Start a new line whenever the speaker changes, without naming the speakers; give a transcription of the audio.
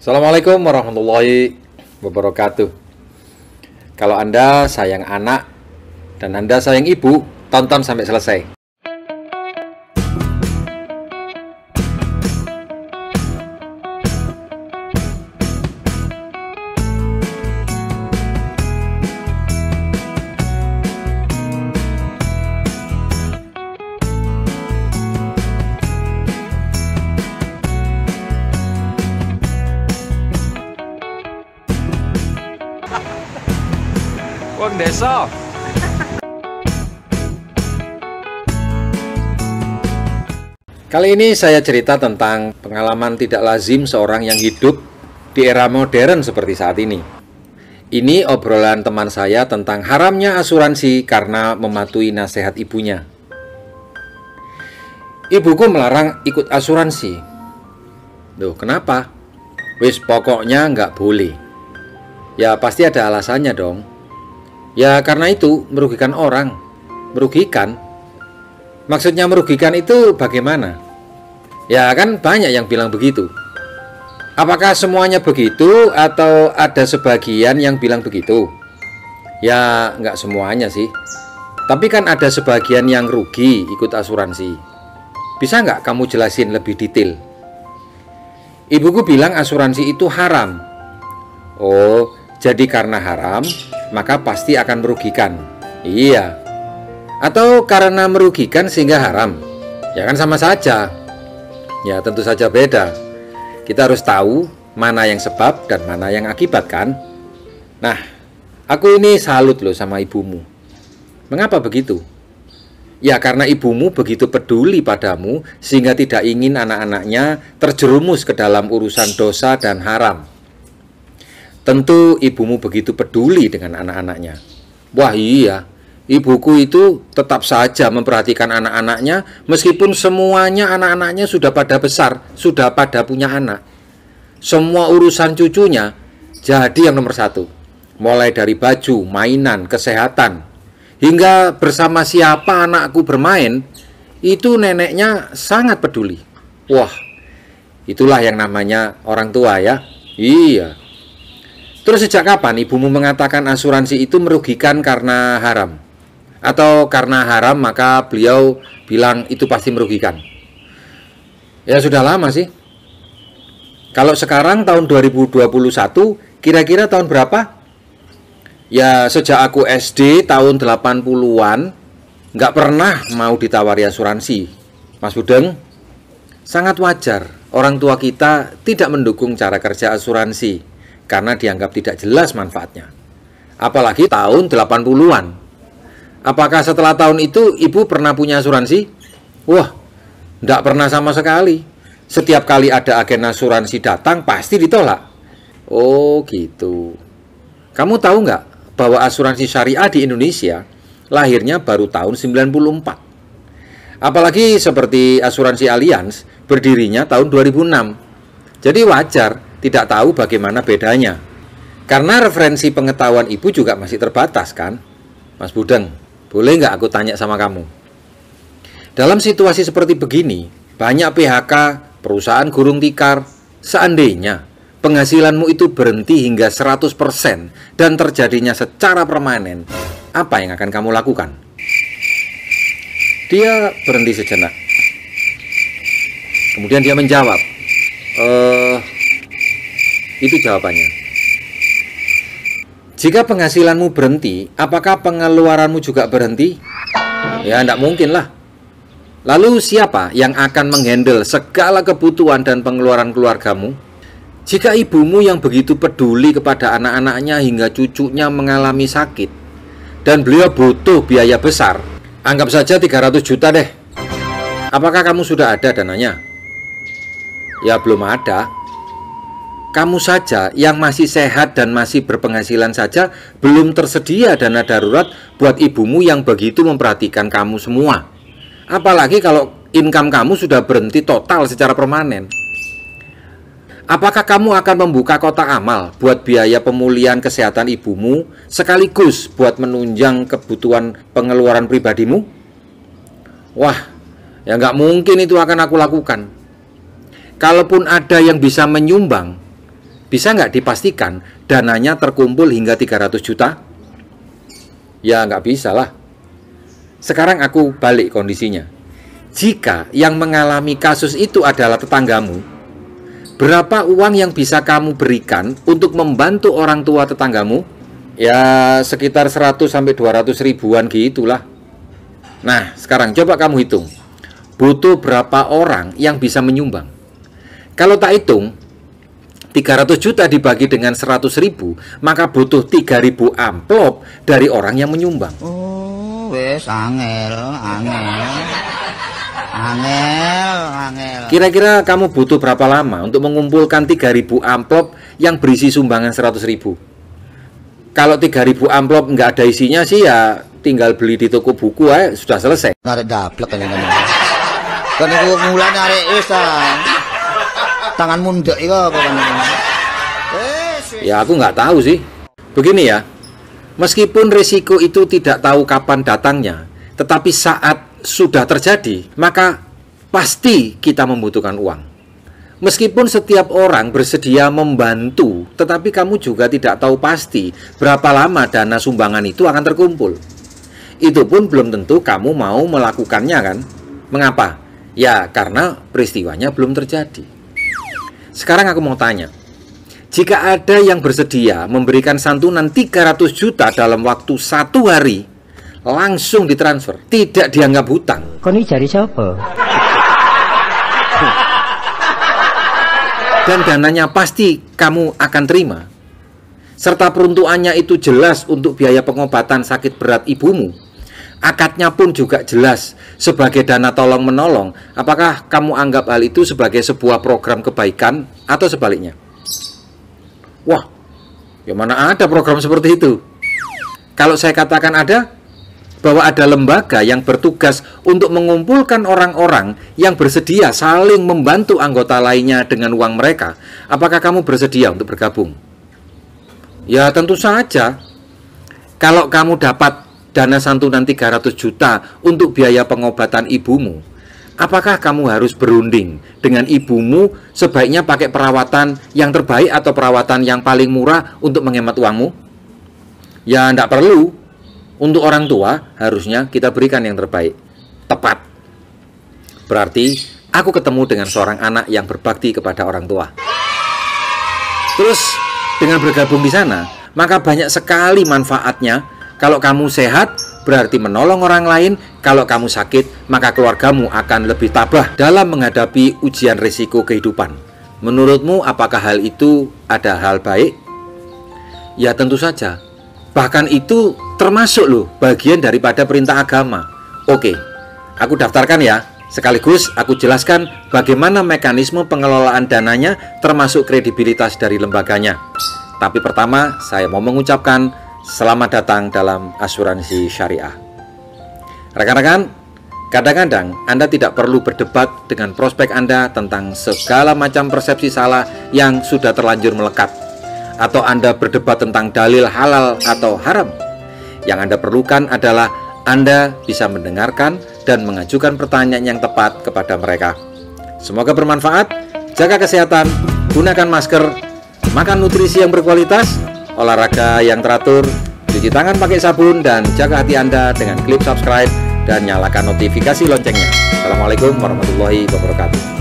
Assalamualaikum warahmatullahi wabarakatuh. Kalau Anda sayang anak dan Anda sayang ibu, tonton sampai selesai. Desa. Kali ini saya cerita tentang pengalaman tidak lazim seorang yang hidup di era modern seperti saat ini. Ini obrolan teman saya tentang haramnya asuransi karena mematuhi nasihat ibunya. Ibuku melarang ikut asuransi. Loh, kenapa? Wis pokoknya nggak boleh. Ya pasti ada alasannya dong. Ya karena itu merugikan orang. Merugikan? Maksudnya merugikan itu bagaimana? Ya kan banyak yang bilang begitu. Apakah semuanya begitu atau ada sebagian yang bilang begitu? Ya nggak semuanya sih. Tapi kan ada sebagian yang rugi ikut asuransi. Bisa nggak kamu jelasin lebih detail? Ibuku bilang asuransi itu haram. Oh, jadi karena haram maka pasti akan merugikan. Iya. Atau karena merugikan sehingga haram? Ya kan sama saja. Ya tentu saja beda. Kita harus tahu mana yang sebab dan mana yang akibat kan. Nah, aku ini salut loh sama ibumu. Mengapa begitu? Ya karena ibumu begitu peduli padamu sehingga tidak ingin anak-anaknya terjerumus ke dalam urusan dosa dan haram. Tentu ibumu begitu peduli dengan anak-anaknya. Wah iya, ibuku itu tetap saja memperhatikan anak-anaknya meskipun semuanya anak-anaknya sudah pada besar, sudah pada punya anak. Semua urusan cucunya jadi yang nomor satu. Mulai dari baju, mainan, kesehatan, hingga bersama siapa anakku bermain, itu neneknya sangat peduli. Wah, itulah yang namanya orang tua ya. Iya. Terus sejak kapan ibumu mengatakan asuransi itu merugikan karena haram? Atau karena haram maka beliau bilang itu pasti merugikan? Ya sudah lama sih. Kalau sekarang tahun 2021, kira-kira tahun berapa? Ya sejak aku SD tahun 80-an, nggak pernah mau ditawari asuransi. Mas Budeng, sangat wajar orang tua kita tidak mendukung cara kerja asuransi karena dianggap tidak jelas manfaatnya. Apalagi tahun 80-an. Apakah setelah tahun itu ibu pernah punya asuransi? Wah, tidak pernah sama sekali. Setiap kali ada agen asuransi datang pasti ditolak. Oh gitu. Kamu tahu nggak bahwa asuransi syariah di Indonesia lahirnya baru tahun 94. Apalagi seperti asuransi Allianz berdirinya tahun 2006. Jadi wajar tidak tahu bagaimana bedanya. Karena referensi pengetahuan ibu juga masih terbatas kan? Mas Budeng, boleh nggak aku tanya sama kamu? Dalam situasi seperti begini, banyak PHK, perusahaan gulung tikar, seandainya penghasilanmu itu berhenti hingga 100% dan terjadinya secara permanen, apa yang akan kamu lakukan? Dia berhenti sejenak. Kemudian dia menjawab, itu jawabannya. Jika penghasilanmu berhenti, apakah pengeluaranmu juga berhenti? Ya, tidak mungkin lah. Lalu siapa yang akan menghandle segala kebutuhan dan pengeluaran keluargamu? Jika ibumu yang begitu peduli kepada anak-anaknya hingga cucunya mengalami sakit, dan beliau butuh biaya besar, anggap saja 300 juta deh. Apakah kamu sudah ada dananya? Ya, belum ada. Kamu saja yang masih sehat dan masih berpenghasilan saja belum tersedia dana darurat buat ibumu yang begitu memperhatikan kamu semua. Apalagi kalau income kamu sudah berhenti total secara permanen. Apakah kamu akan membuka kotak amal buat biaya pemulihan kesehatan ibumu sekaligus buat menunjang kebutuhan pengeluaran pribadimu? Wah, ya nggak mungkin itu akan aku lakukan. Kalaupun ada yang bisa menyumbang, bisa nggak dipastikan dananya terkumpul hingga 300 juta? Ya nggak bisa lah. Sekarang aku balik kondisinya. Jika yang mengalami kasus itu adalah tetanggamu, berapa uang yang bisa kamu berikan untuk membantu orang tua tetanggamu? Ya sekitar 100 sampai 200 ribuan gitulah. Nah, sekarang coba kamu hitung. Butuh berapa orang yang bisa menyumbang? Kalau tak hitung, 300 juta dibagi dengan 100 ribu, maka butuh 3.000 amplop dari orang yang menyumbang.
Oh, wes angel.
Kira-kira kamu butuh berapa lama untuk mengumpulkan 3.000 amplop yang berisi sumbangan 100 ribu? Kalau 3.000 amplop nggak ada isinya sih ya tinggal beli di toko buku aja sudah selesai.
Narik daplek kan ini. Kan itu mulai narik wis tangan mundek itu apa kan ini?
Ya aku nggak tahu sih. Begini ya, meskipun risiko itu tidak tahu kapan datangnya, tetapi saat sudah terjadi, maka pasti kita membutuhkan uang. Meskipun setiap orang bersedia membantu, tetapi kamu juga tidak tahu pasti berapa lama dana sumbangan itu akan terkumpul. Itu pun belum tentu kamu mau melakukannya kan? Mengapa? Ya karena peristiwanya belum terjadi. Sekarang aku mau tanya, jika ada yang bersedia memberikan santunan 300 juta dalam waktu 1 hari, langsung ditransfer, tidak dianggap hutang.
Kau ini cari siapa?
Dan dananya pasti kamu akan terima, serta peruntukannya itu jelas untuk biaya pengobatan sakit berat ibumu. Akadnya pun juga jelas sebagai dana tolong menolong. Apakah kamu anggap hal itu sebagai sebuah program kebaikan atau sebaliknya? Wah, ya mana ada program seperti itu? Kalau saya katakan ada, bahwa ada lembaga yang bertugas untuk mengumpulkan orang-orang yang bersedia saling membantu anggota lainnya dengan uang mereka, apakah kamu bersedia untuk bergabung? Ya tentu saja. Kalau kamu dapat dana santunan 300 juta untuk biaya pengobatan ibumu, apakah kamu harus berunding dengan ibumu sebaiknya pakai perawatan yang terbaik atau perawatan yang paling murah untuk menghemat uangmu? Ya tidak perlu. Untuk orang tua harusnya kita berikan yang terbaik. Tepat. Berarti aku ketemu dengan seorang anak yang berbakti kepada orang tua. Terus dengan bergabung di sana, maka banyak sekali manfaatnya. Kalau kamu sehat, berarti menolong orang lain. Kalau kamu sakit, maka keluargamu akan lebih tabah dalam menghadapi ujian risiko kehidupan. Menurutmu apakah hal itu ada hal baik? Ya tentu saja. Bahkan itu termasuk loh bagian daripada perintah agama. Oke, aku daftarkan ya. Sekaligus aku jelaskan bagaimana mekanisme pengelolaan dananya termasuk kredibilitas dari lembaganya. Tapi pertama saya mau mengucapkan selamat datang dalam asuransi syariah. Rekan-rekan, kadang-kadang Anda tidak perlu berdebat dengan prospek Anda tentang segala macam persepsi salah yang sudah terlanjur melekat, atau Anda berdebat tentang dalil halal atau haram. Yang Anda perlukan adalah Anda bisa mendengarkan dan mengajukan pertanyaan yang tepat kepada mereka. Semoga bermanfaat. Jaga kesehatan, gunakan masker, makan nutrisi yang berkualitas, olahraga yang teratur, cuci tangan pakai sabun, dan jaga hati Anda dengan klik subscribe dan nyalakan notifikasi loncengnya. Assalamualaikum warahmatullahi wabarakatuh.